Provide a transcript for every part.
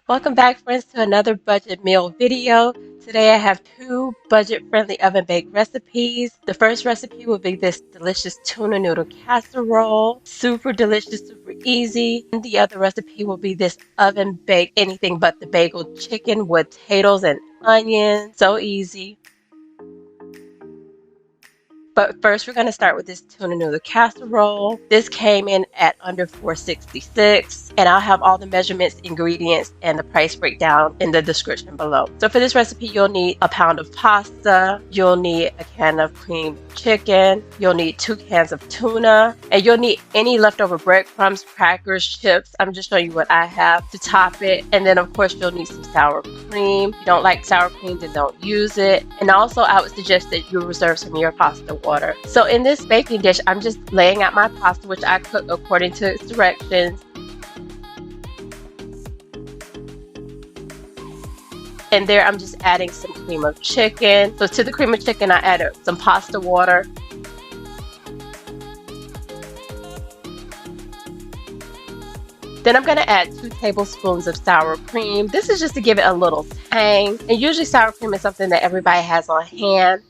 Welcome back, friends, to another budget meal video. Today I have two budget-friendly oven-baked recipes. The first recipe will be this delicious tuna noodle casserole. Super delicious, super easy. And the other recipe will be this oven-baked anything but the bagel chicken with potatoes and onions. So easy. But first, we're going to start with this tuna noodle casserole. This came in at under $4.66, and I'll have all the measurements, ingredients, and the price breakdown in the description below. So for this recipe, you'll need a pound of pasta, you'll need a can of creamed chicken, you'll need 2 cans of tuna, and you'll need any leftover breadcrumbs, crackers, chips. I'm just showing you what I have to top it. And then of course, you'll need some sour cream. If you don't like sour cream, then don't use it. And also, I would suggest that you reserve some of your pasta water. So in this baking dish, I'm just laying out my pasta, which I cook according to its directions. And there I'm just adding some cream of chicken. So to the cream of chicken, I added some pasta water. Then I'm going to add 2 tablespoons of sour cream. This is just to give it a little tang. And usually sour cream is something that everybody has on hand.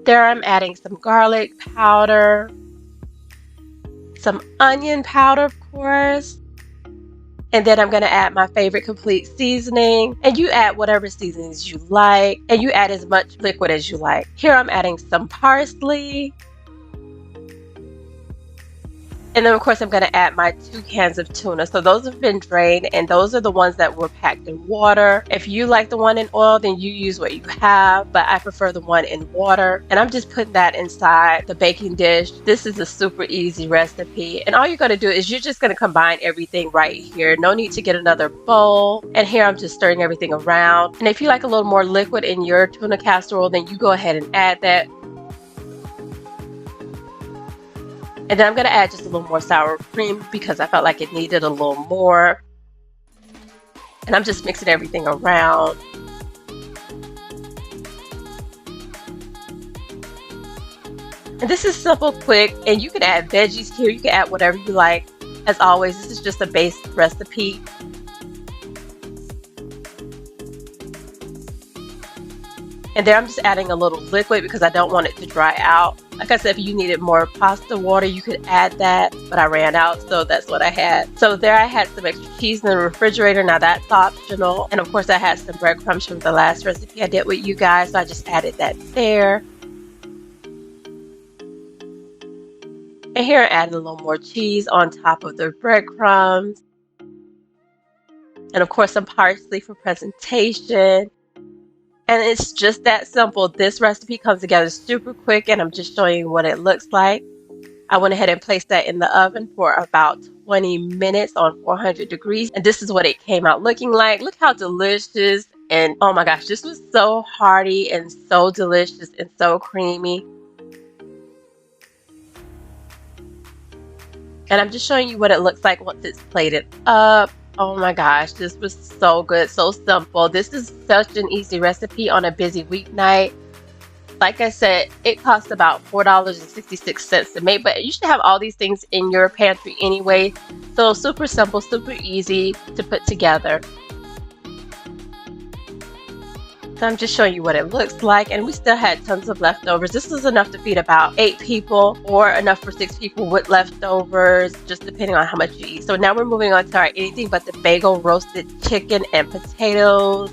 There I'm adding some garlic powder, some onion powder, of course. And then I'm going to add my favorite complete seasoning. And you add whatever seasonings you like. And you add as much liquid as you like. Here I'm adding some parsley. And then of course I'm going to add my 2 cans of tuna. So those have been drained, and those are the ones that were packed in water. If you like the one in oil, then you use what you have, but I prefer the one in water. And I'm just putting that inside the baking dish. This is a super easy recipe, and all you're going to do is you're just going to combine everything right here. No need to get another bowl. And here I'm just stirring everything around. And if you like a little more liquid in your tuna casserole, then you go ahead and add that. And then I'm going to add just a little more sour cream because I felt like it needed a little more. And I'm just mixing everything around. And this is simple, quick, and you can add veggies here. You can add whatever you like. As always, this is just a base recipe. And there I'm just adding a little liquid because I don't want it to dry out. Like I said, if you needed more pasta water, you could add that, but I ran out, so that's what I had. So there I had some extra cheese in the refrigerator. Now that's optional. And of course I had some breadcrumbs from the last recipe I did with you guys, so I just added that there. And here I'm adding a little more cheese on top of the breadcrumbs. And of course some parsley for presentation. And it's just that simple. This recipe comes together super quick, and I'm just showing you what it looks like. I went ahead and placed that in the oven for about 20 minutes on 400 degrees. And this is what it came out looking like. Look how delicious. And oh my gosh, this was so hearty and so delicious and so creamy. And I'm just showing you what it looks like once it's plated up. Oh my gosh, this was so good, so simple. This is such an easy recipe on a busy weeknight. Like I said, it costs about $4.66 to make, but you should have all these things in your pantry anyway. So super simple, super easy to put together. So I'm just showing you what it looks like, and we still had tons of leftovers. This was enough to feed about 8 people or enough for 6 people with leftovers, just depending on how much you eat. So now we're moving on to our anything but the bagel roasted chicken and potatoes.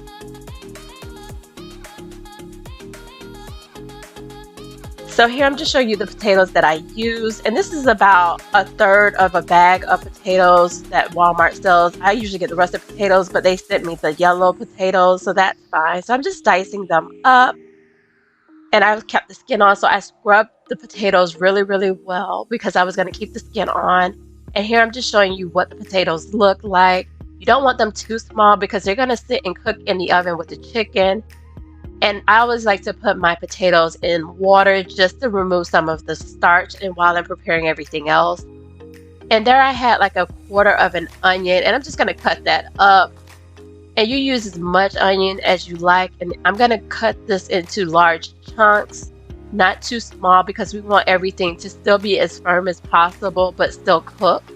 So here I'm just showing you the potatoes that I use, and this is about 1/3 of a bag of potatoes that Walmart sells. I usually get the russet potatoes, but they sent me the yellow potatoes, so that's fine. So I'm just dicing them up, and I kept the skin on, so I scrubbed the potatoes really, really well because I was going to keep the skin on. And here I'm just showing you what the potatoes look like. You don't want them too small because they're going to sit and cook in the oven with the chicken. And I always like to put my potatoes in water just to remove some of the starch and while I'm preparing everything else. And there I had like 1/4 of an onion, and I'm just going to cut that up. And you use as much onion as you like, and I'm going to cut this into large chunks. not too small because we want everything to still be as firm as possible but still cooked.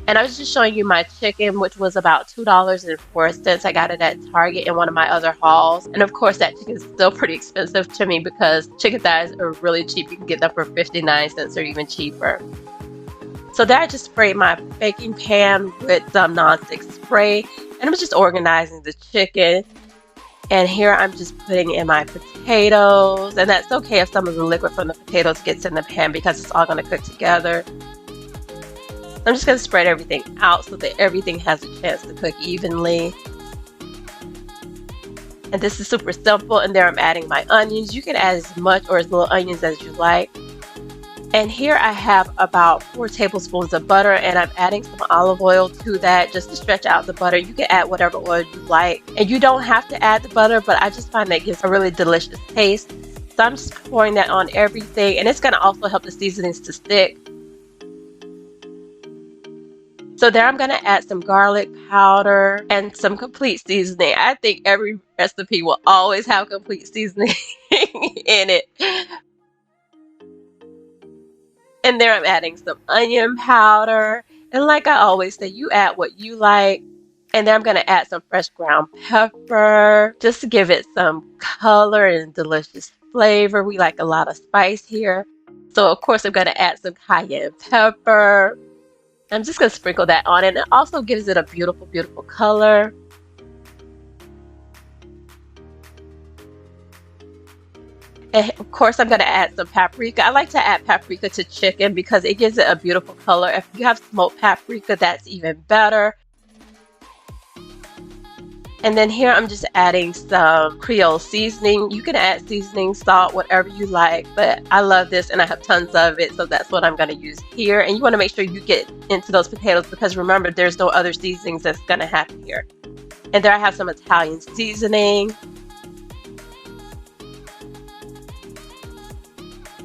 And I was just showing you my chicken, which was about $2.04. I got it at Target in one of my other hauls. And of course, that chicken is still pretty expensive to me because chicken thighs are really cheap. You can get them for 59 cents or even cheaper. So there I just sprayed my baking pan with some nonstick spray. And I'm just organizing the chicken. And here I'm just putting in my potatoes. And that's okay if some of the liquid from the potatoes gets in the pan because it's all going to cook together. I'm just going to spread everything out so that everything has a chance to cook evenly. And this is super simple. And there I'm adding my onions. You can add as much or as little onions as you like. And here I have about 4 tablespoons of butter, and I'm adding some olive oil to that just to stretch out the butter. You can add whatever oil you like. And you don't have to add the butter, but I just find that it gives a really delicious taste. So I'm just pouring that on everything, and it's going to also help the seasonings to stick. So there I'm going to add some garlic powder and some complete seasoning. I think every recipe will always have complete seasoning in it. And there I'm adding some onion powder. And like I always say, you add what you like. And then I'm going to add some fresh ground pepper just to give it some color and delicious flavor. We like a lot of spice here. So of course I'm going to add some cayenne pepper. I'm just going to sprinkle that on, and it also gives it a beautiful, beautiful color. And of course, I'm going to add some paprika. I like to add paprika to chicken because it gives it a beautiful color. If you have smoked paprika, that's even better. And then here I'm just adding some Creole seasoning. You can add seasoning, salt, whatever you like, but I love this and I have tons of it, so that's what I'm going to use here. And you want to make sure you get into those potatoes because remember, there's no other seasonings that's going to happen here. And there I have some Italian seasoning.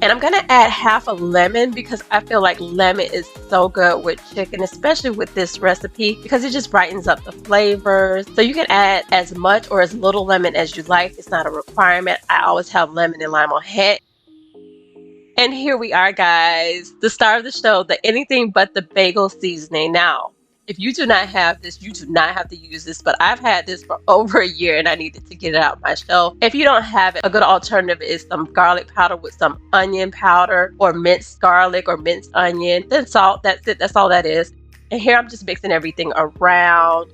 And I'm going to add half a lemon because I feel like lemon is so good with chicken, especially with this recipe because it just brightens up the flavors. So you can add as much or as little lemon as you like. It's not a requirement. I always have lemon and lime on hand. And here we are, guys, the star of the show, the anything but the bagel seasoning. Now, if you do not have this, you do not have to use this, but I've had this for over a year and I needed to get it out my shelf. If you don't have it, a good alternative is some garlic powder with some onion powder or minced garlic or minced onion, then salt. That's it. That's all that is. And here I'm just mixing everything around.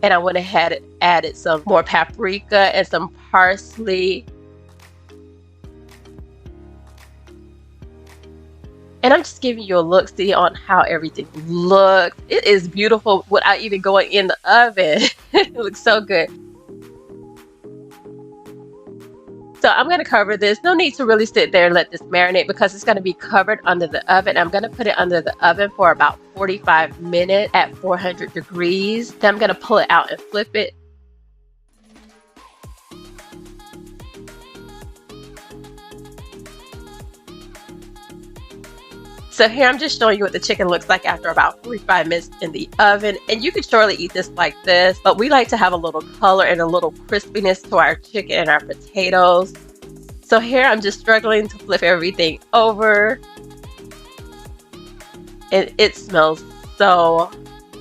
And I went ahead and added some more paprika and some parsley. And I'm just giving you a look-see on how everything looks. It is beautiful without even going in the oven. It looks so good. So I'm going to cover this. No need to really sit there and let this marinate because it's going to be covered under the oven. I'm going to put it under the oven for about 45 minutes at 400 degrees. Then I'm going to pull it out and flip it. So here I'm just showing you what the chicken looks like after about 45 minutes in the oven. And you can surely eat this like this, but we like to have a little color and a little crispiness to our chicken and our potatoes. So here I'm just struggling to flip everything over. And it smells so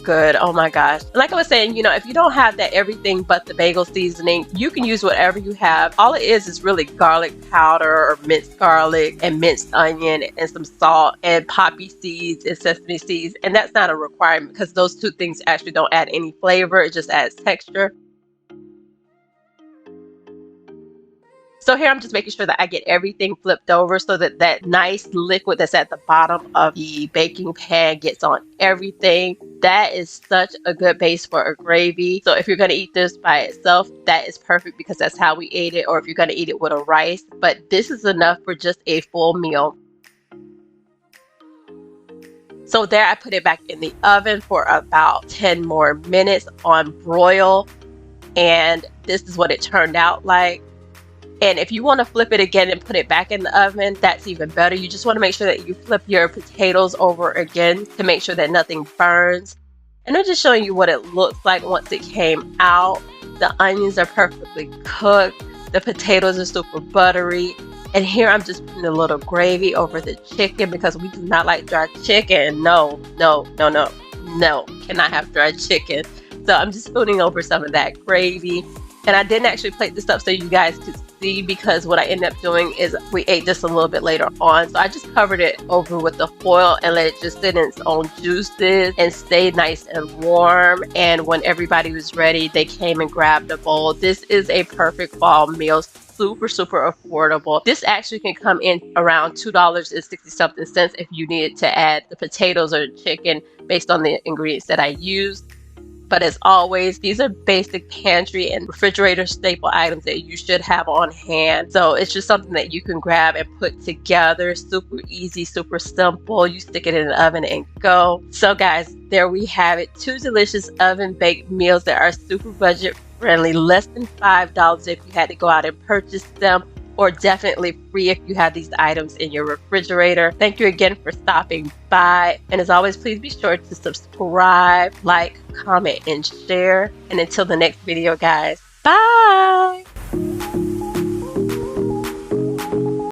good. Oh my gosh. Like I was saying, you know, if you don't have that everything but the bagel seasoning, you can use whatever you have. All it is really garlic powder or minced garlic and minced onion and some salt and poppy seeds and sesame seeds. And that's not a requirement because those two things actually don't add any flavor. It just adds texture. So here I'm just making sure that I get everything flipped over so that that nice liquid that's at the bottom of the baking pan gets on everything. That is such a good base for a gravy. So if you're going to eat this by itself, that is perfect because that's how we ate it, or if you're going to eat it with a rice. But this is enough for just a full meal. So there I put it back in the oven for about 10 more minutes on broil. And this is what it turned out like. And if you want to flip it again and put it back in the oven, that's even better. You just want to make sure that you flip your potatoes over again to make sure that nothing burns. And I'm just showing you what it looks like once it came out. The onions are perfectly cooked. The potatoes are super buttery. And here I'm just putting a little gravy over the chicken because we do not like dry chicken. No, no, no, no, no. Cannot have dry chicken. So I'm just putting over some of that gravy. And I didn't actually plate this up so you guys could see, because what I ended up doing is we ate this a little bit later on. So I just covered it over with the foil and let it just sit in its own juices and stay nice and warm. And when everybody was ready, they came and grabbed a bowl. This is a perfect fall meal. Super, super affordable. This actually can come in around $2.60 something if you needed to add the potatoes or the chicken based on the ingredients that I used. But as always, these are basic pantry and refrigerator staple items that you should have on hand. So it's just something that you can grab and put together. Super easy, super simple. You stick it in the oven and go. So guys, there we have it. 2 delicious oven baked meals that are super budget friendly. Less than $5 if you had to go out and purchase them, or definitely free if you have these items in your refrigerator. Thank you again for stopping by. And as always, please be sure to subscribe, like, comment, and share. And until the next video, guys, bye!